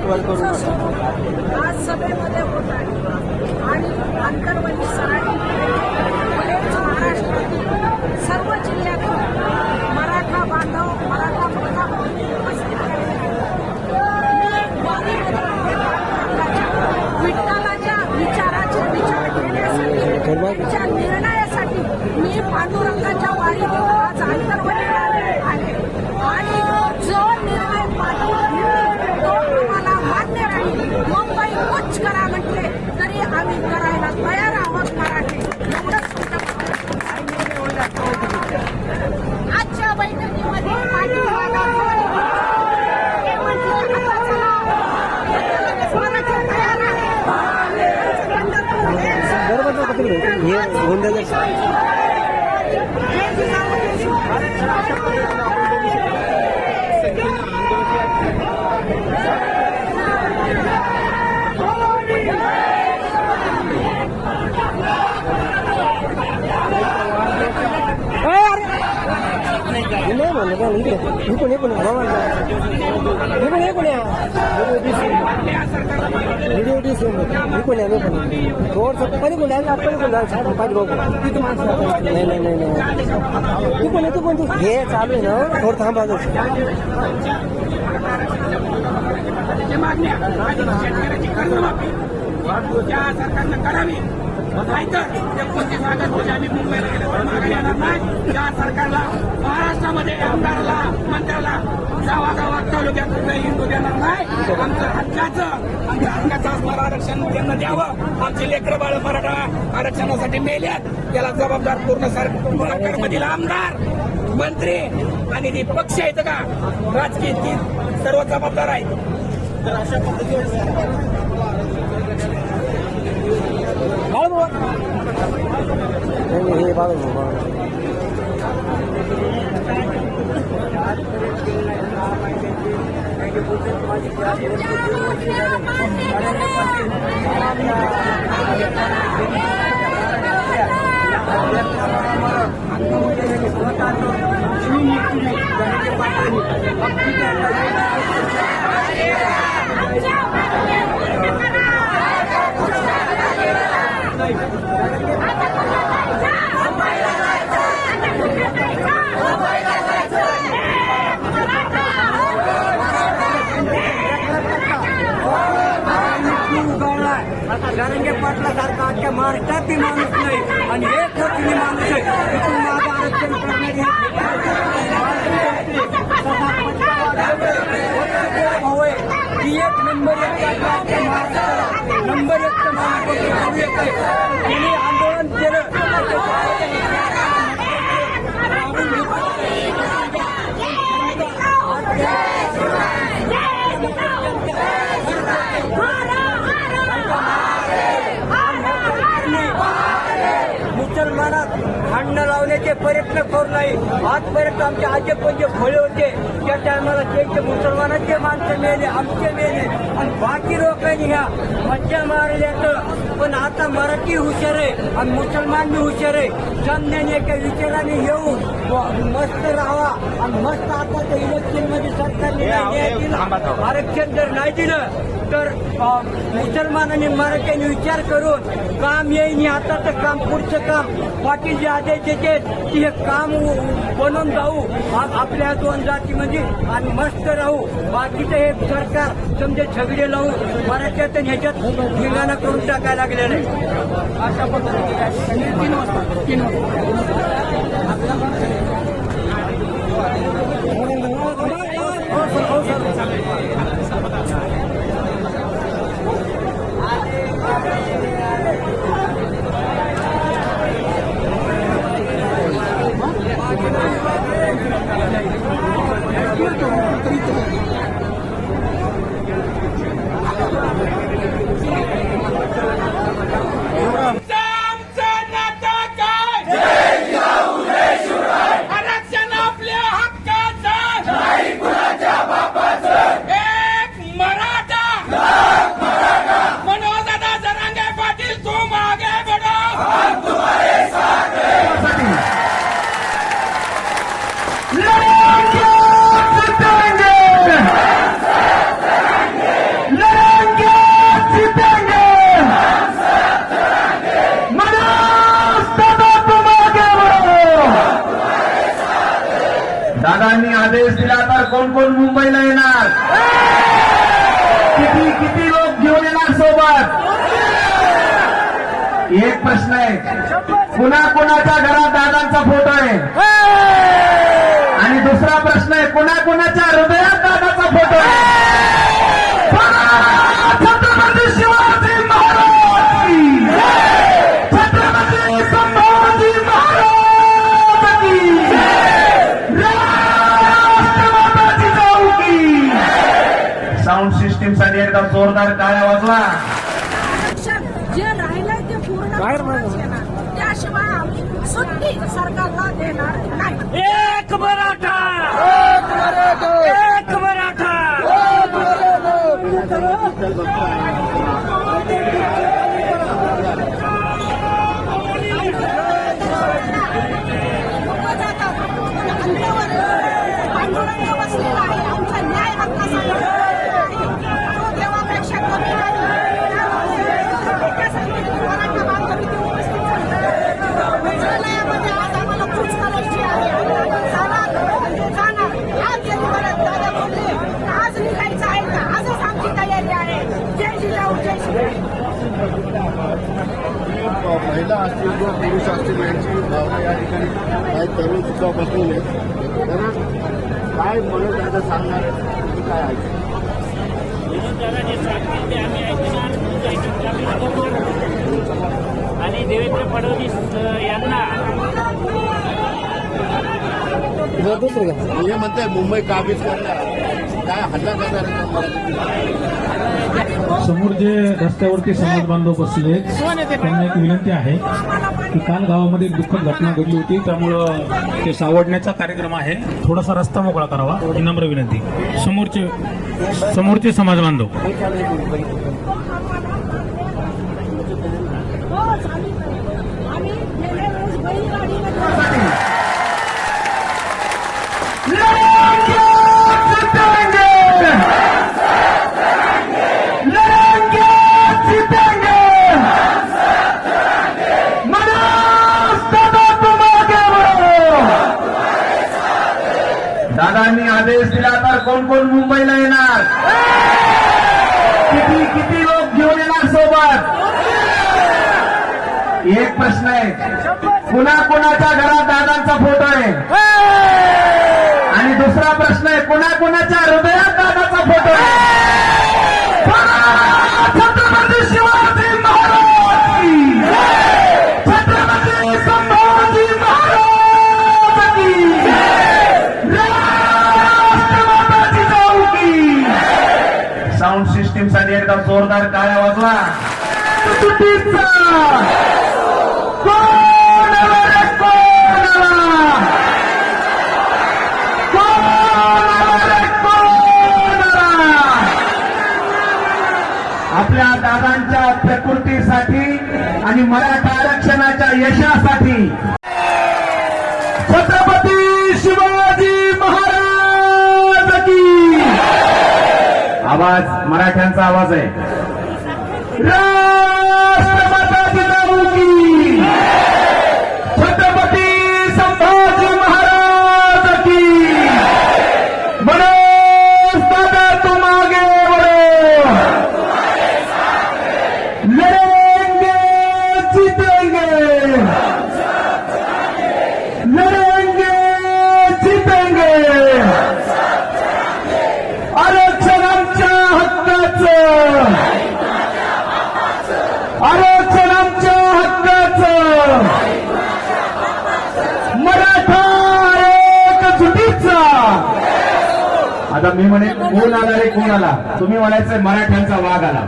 आज सभेमध्ये होत आहे आणि आंतरवली सराटी बरेच महाराष्ट्रातील सर्व जिल्ह्यातून मराठा बांधव मराठा प्रजापती उपस्थित विठ्ठलाच्या विचाराचे विचार घेण्यासाठी त्यांच्या निर्णयासाठी मी पांडुरंगाच्या वारीत आज आंतरवलीला आहे आणि जो निर्णय पांडुरंग तो आम्हाला मान्य राहील. मुंबई कूच करा म्हटले तरी आम्ही करायला तयार आहोत. मराठी एवढंच आजच्या बैठकीमध्ये हे चालू आहे ना थोडं थांबा. त्या सरकारनं करावी नाहीतर आम्ही मुंबईला गेल्यावर येणार नाही. त्या सरकारला महाराष्ट्रामध्ये आमदाराला मंत्र्याला गावागावात तालुक्यात कुठलाही हिंदू देणार नाही. आमच्या हक्काचं असणारं आरक्षण त्यांना द्यावं. आमचे लेकरं बाळ मराठा आरक्षणासाठी मेल्यात त्याला जबाबदार पूर्ण सरकारमधील आमदार मंत्री आणि ते पक्ष आहेत का राजकीय ती सर्व जबाबदार आहेत. तर अशा पद्धतीने हे बाबा नारंगे पाटलासारखा अख्ख्या महाराष्ट्रात बी माणूस नाही आणि एक होती माणूस आहे तिथून माझं आरक्षण करणारी भाऊ आहे ती एक नंबर एक महाराष्ट्राला नंबर एक माणूस आहे. त्यांनी आंदोलन केलं मुसलमानात भांडणं लावण्याचे प्रयत्न करू नाही. आजपर्यंत आमचे आजे पंजे फळे होते त्या टायमाला त्यांचे मुसलमानाचे माणसं मेले आमचे मेले आणि बाकी लोकांनी ह्या मज्जा मारल्याचं. पण आता मराठी हुशार आहे आणि मुसलमान बी हुशार आहे. समजाने एका विचाराने येऊन मस्त राहावा आणि मस्त आता त्या इलेक्शनमध्ये सरकारने आरक्षण जर नाही दिलं तर मुसलमानांनी मराठ्यांनी विचार करून काम येईन आताचं काम पुढचं काम पाटील जे आदेश देते की हे काम बनवून जाऊ आपल्या दोन जातीमध्ये आणि मस्त राहू. बाकीचं हे सरकार समजे झगडे लावून मराठ्यात ह्याच्यात धिंगाणा करून टाकायला लागलेलं आहे. अशा पद्धतीने 3 वाजता आरक्षण आपल्या हक्काचं नाही कुणाच्या बापाचं. एक प्रश्न आहे, कुणाच्या घरात दादांचा फोटो आहे? आणि दुसरा प्रश्न आहे, कुणाच्या हृदयात दादाचा फोटो आहे? छत्रपती शिवाजी महाराज की जय! छत्रपती संभाजी महाराज की जय! राष्ट्रमाता जिजाऊ की जय! साऊंड सिस्टीम साठी एकदा जोरदार टाळ्या वाजवा. आरक्षण जे राहिलंय ते पूर्ण करूनच घेणार. त्याशिवाय आम्ही सुट्टी सरकारला देणार नाही. एक मराठा एक मराठा पांडुरंग बसलेला आहे. आमचा न्याय हक्कासाठी तो देवापेक्षा कमी नाही. त्यासाठी मराठा बांधव इथे उपस्थित झाले. मंत्रालयामध्ये आज आम्हाला खूप करायची आहे. जाणार आज जरी परत दादा बोलले आज निघायचं आहे का, आजच आमची तयारी आहे. जय जिजाऊ जय श्रीराम. महिला असतील किंवा पुरुष असतील यांची भावना या ठिकाणी काही तरुण सुद्धा बसवले. त्यांना काय म्हणत आता सांगणार आहे, काय आहे? आणि देवेंद्र फडणवीस यांना हे म्हणताय मुंबई काबीज करणार, काय हल्ला करणार आहे? समोर जे रस्त्यावरती समाज बांधव बसले त्यांना एक विनंती आहे की काल गावामध्ये एक दुःखद घटना घडली होती, त्यामुळं ते सावडण्याचा कार्यक्रम आहे. थोडासा रस्ता मोकळा करावा ही नम्र विनंती. समोरचे समाज बांधव हो चालेल. आम्ही गेल्या वेळेस बैलगाडीमध्ये दादांनी आदेश दिला तर कोण कोण मुंबईला येणार? किती लोक घेऊन येणार सोबत? एक प्रश्न आहे, कुणाच्या घरात दादांचा फोटो आहे? आणि दुसरा प्रश्न आहे, कुणाच्या हृदयात दादाचा फोटो आहे? छत्रपती शिवाजी महाराज की जय! छत्रपती संभाजी महाराज की जय! राष्ट्रमाता जिजाऊ की जय! साऊंड सिस्टीम साठी एकदा जोरदार टाळ्या वाजवा. सुट्टीचा आपल्या दादांच्या प्रकृतीसाठी आणि मराठा आरक्षणाच्या यशासाठी छत्रपती शिवाजी महाराज की आवाज मराठ्यांचा आवाज आहे. राष्ट्रमाता जिजाऊ की छत्रपती संभाजी महाराज की मनोज दादा तुम आगे बढ़ो. लड़ेंगे जीतेंगे, लड़ेंगे जीतेंगे. आरक्षण आमच्या हक्काचं, आरक्षण आमच्या हक्काचं. मराठा एकजुटीचा. आता मी म्हणे कोण आला रे कोण आला, तुम्ही म्हणायचं मराठ्यांचा वाघ आला.